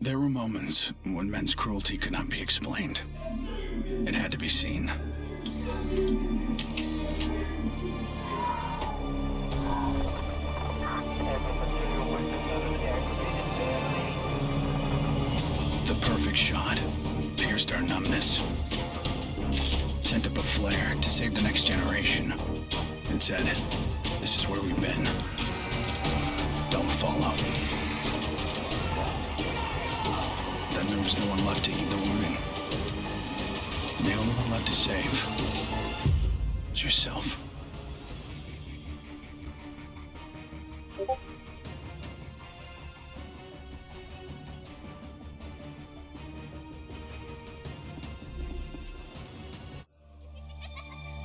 There were moments when men's cruelty could not be explained. It had to be seen. The perfect shot pierced our numbness, sent up a flare to save the next generation, and said, "This is where we've been. Don't follow." Then there was no one left to heed the warning. And the only one left to save was yourself.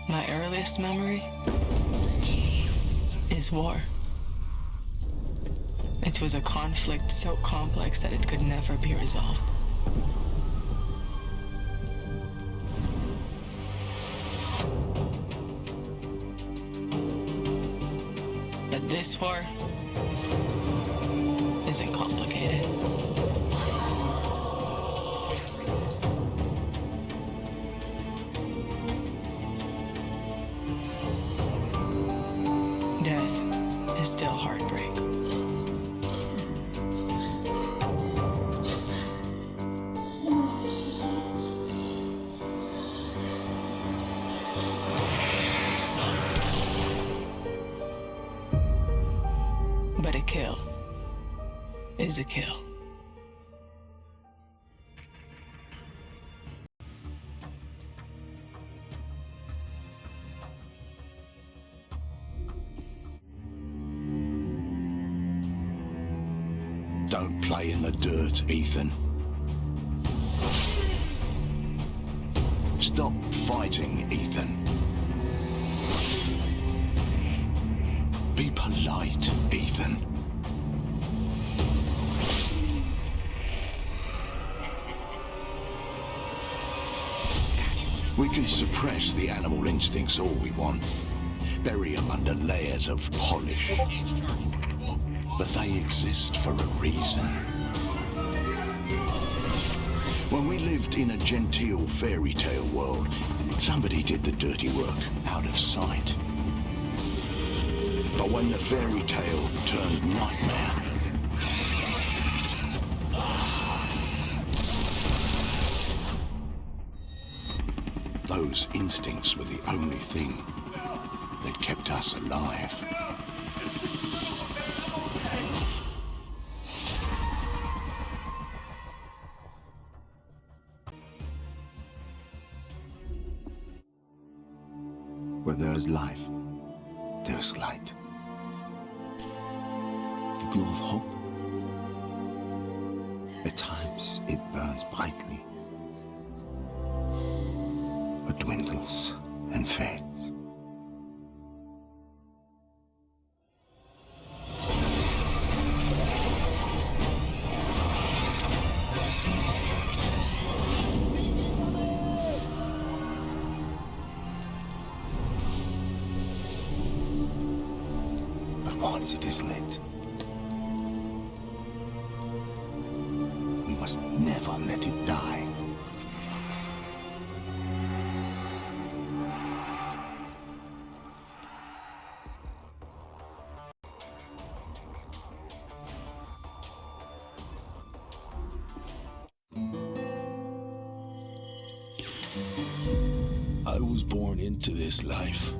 My earliest memory is war. It was a conflict so complex that it could never be resolved. But this war isn't complicated. Death is still heartbreak. But a kill is a kill. Don't play in the dirt, Ethan. Stop fighting, Ethan. Be polite, Ethan. We can suppress the animal instincts all we want, bury them under layers of polish. But they exist for a reason. When we lived in a genteel fairy tale world, somebody did the dirty work out of sight. But when the fairy tale turned nightmare, those instincts were the only thing that kept us alive. Where there is life, there is light. The glow of hope. At times it burns brightly, but dwindles and fades. Once it is lit, we must never let it die. I was born into this life.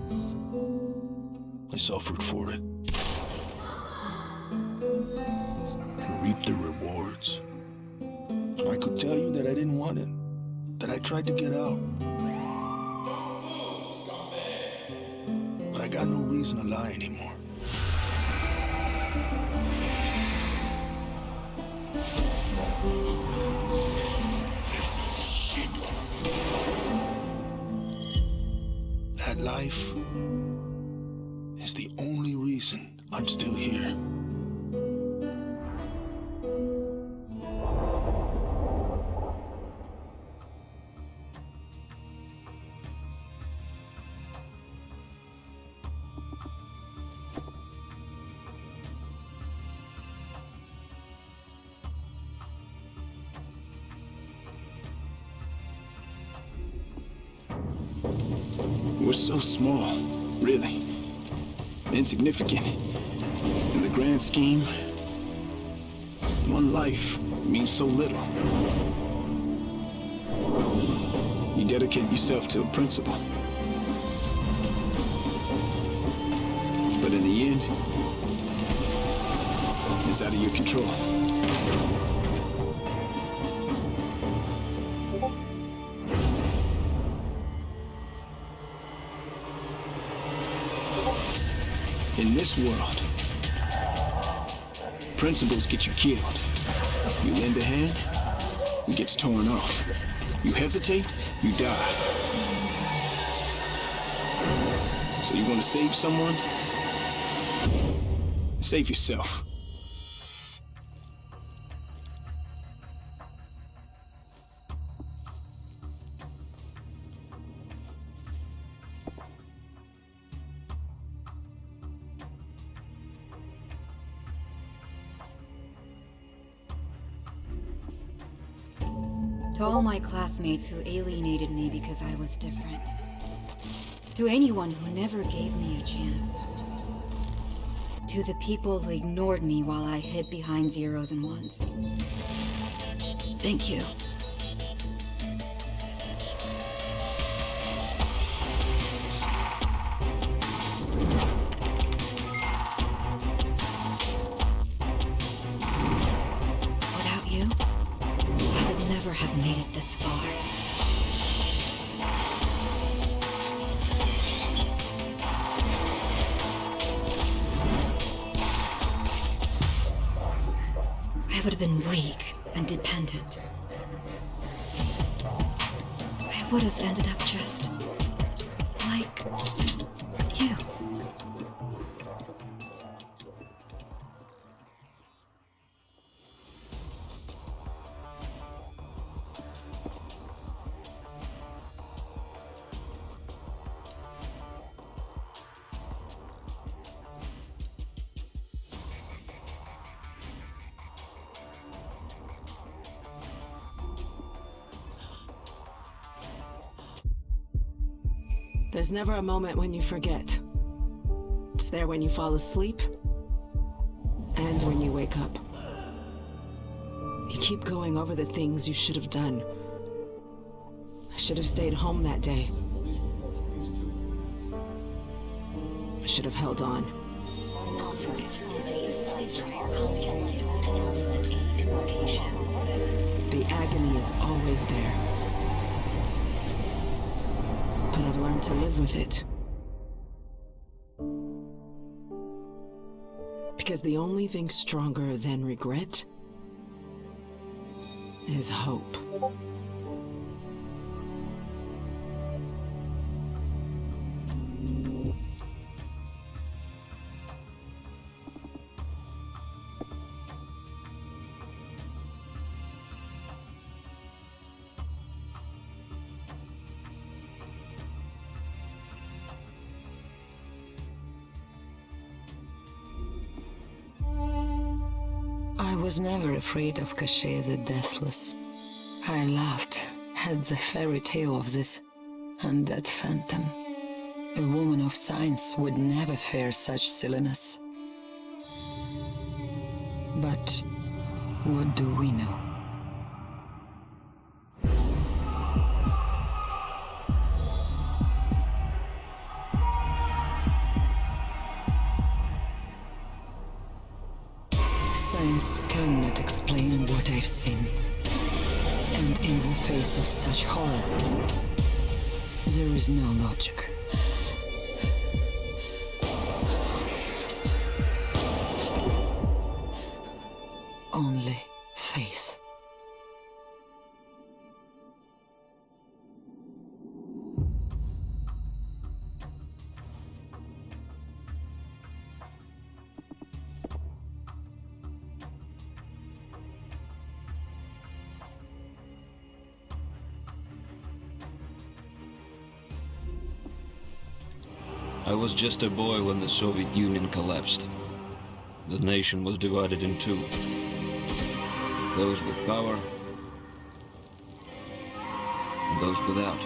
I suffered for it. And reaped the rewards. I could tell you that I didn't want it, that I tried to get out. But I got no reason to lie anymore. That life is the only reason I'm still here. We're so small, really. Insignificant. In the grand scheme, one life means so little. You dedicate yourself to a principle. But in the end, it's out of your control. In this world, principles get you killed. You lend a hand, it gets torn off. You hesitate, you die. So you want to save someone? Save yourself. To all my classmates who alienated me because I was different. To anyone who never gave me a chance. To the people who ignored me while I hid behind zeros and ones. Thank you. Without you, I would never have made it this far. I would have been weak and dependent. I would have ended up just like you. There's never a moment when you forget. It's there when you fall asleep, and when you wake up. You keep going over the things you should have done. I should have stayed home that day. I should have held on. The agony is always there. But I've learned to live with it. Because the only thing stronger than regret is hope. I was never afraid of Cachet the Deathless. I laughed at the fairy tale of this undead phantom. A woman of science would never fear such silliness. But what do we know? Science cannot explain what I've seen. And in the face of such horror, there is no logic. Only faith. I was just a boy when the Soviet Union collapsed. The nation was divided in two. Those with power, and those without.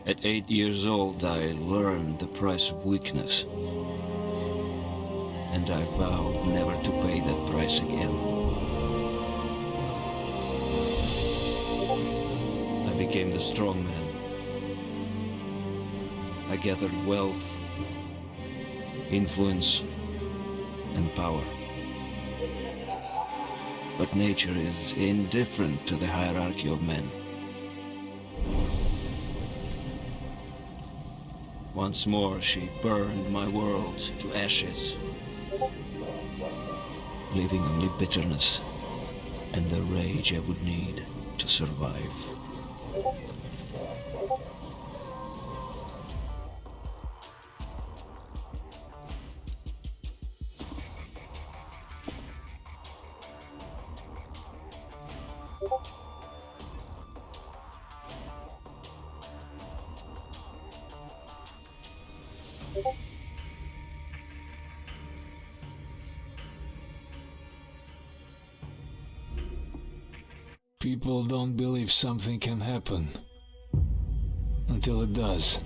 At 8 years old, I learned the price of weakness. And I vowed never to pay that price again. I became the strong man. I gathered wealth, influence, and power. But nature is indifferent to the hierarchy of men. Once more, she burned my world to ashes, leaving only bitterness and the rage I would need to survive. People don't believe something can happen until it does.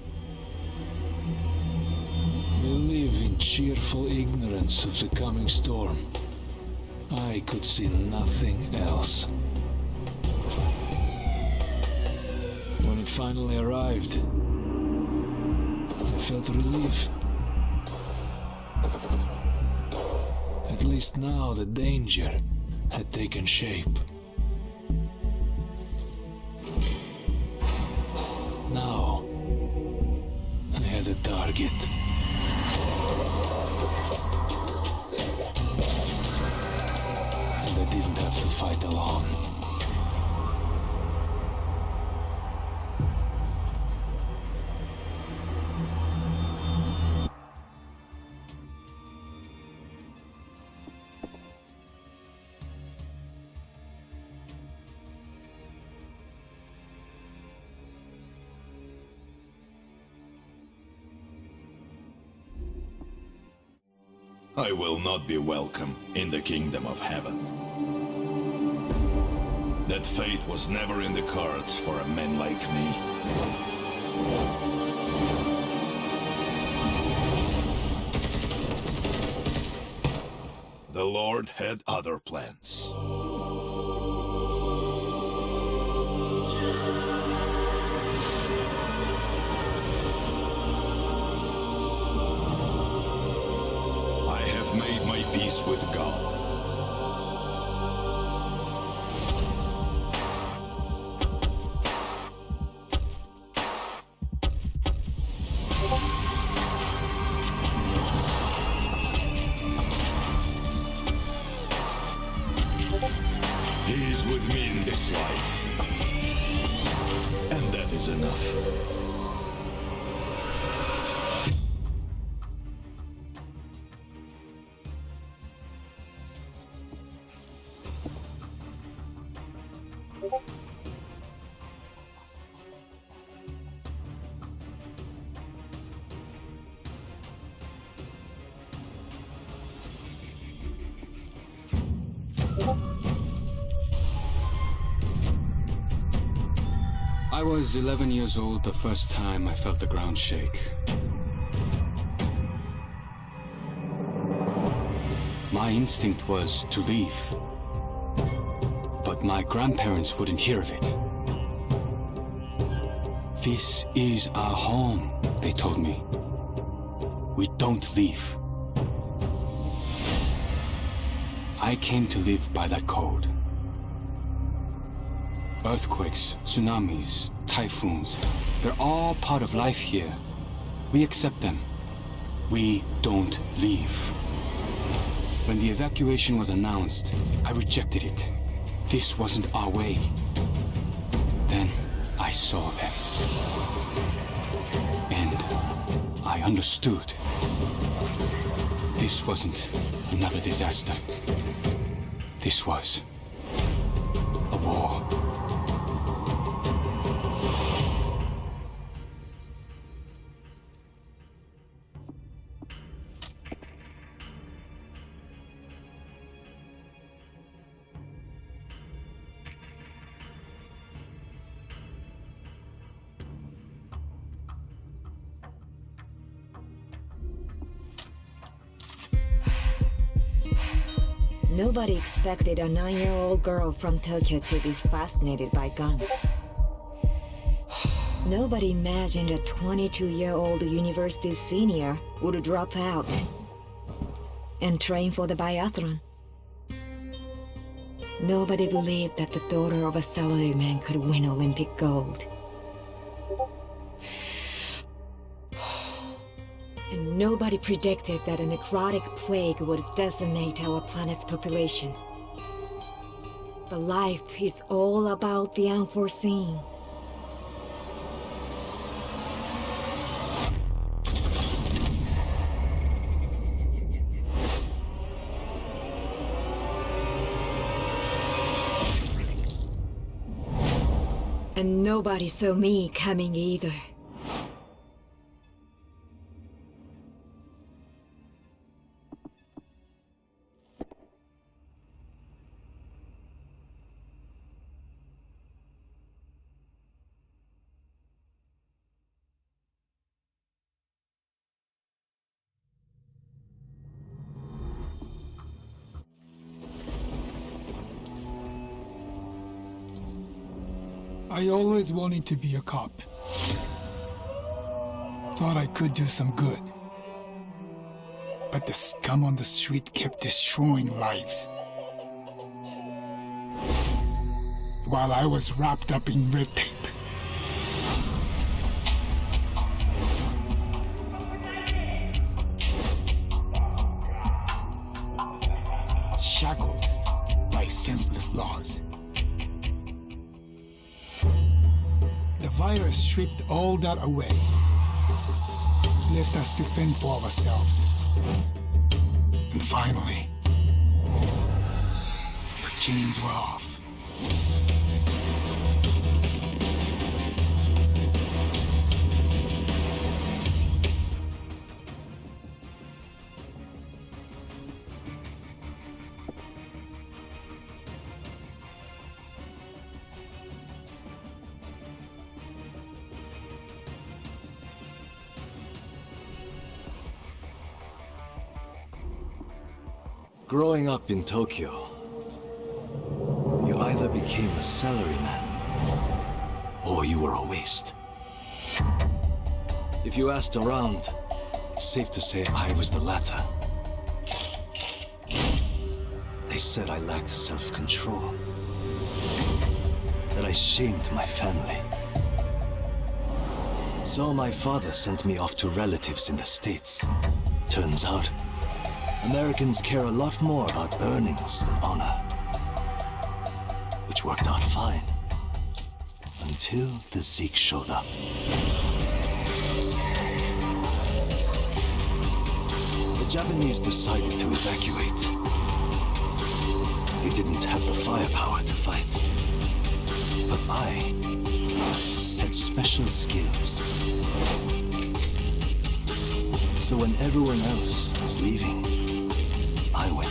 They live in cheerful ignorance of the coming storm. I could see nothing else. When it finally arrived, I felt relief. At least now the danger had taken shape. Now, I had a target. And I didn't have to fight alone. I will not be welcome in the kingdom of heaven. That fate was never in the cards for a man like me. The Lord had other plans. Made my peace with God. He is with me in this life, and that is enough. I was 11 years old the first time I felt the ground shake. My instinct was to leave, but my grandparents wouldn't hear of it. This is our home, they told me. We don't leave. I came to live by that code. Earthquakes, tsunamis, typhoons, they're all part of life here. We accept them. We don't leave. When the evacuation was announced, I rejected it. This wasn't our way. Then I saw them. And I understood. This wasn't another disaster. This was a war. Nobody expected a 9-year-old girl from Tokyo to be fascinated by guns. Nobody imagined a 22-year-old university senior would drop out and train for the biathlon. Nobody believed that the daughter of a salaryman could win Olympic gold. And nobody predicted that a necrotic plague would decimate our planet's population. But life is all about the unforeseen. And nobody saw me coming either. I always wanted to be a cop. Thought I could do some good. But the scum on the street kept destroying lives. While I was wrapped up in red tape. Shackled by senseless laws. The virus stripped all that away, left us to fend for ourselves. And finally, the chains were off. Growing up in Tokyo, you either became a salaryman, or you were a waste. If you asked around, it's safe to say I was the latter. They said I lacked self-control, that I shamed my family. So my father sent me off to relatives in the States. Turns out, Americans care a lot more about earnings than honor. Which worked out fine. Until the Zeke showed up. The Japanese decided to evacuate. They didn't have the firepower to fight. But I had special skills. So when everyone else was leaving, I went.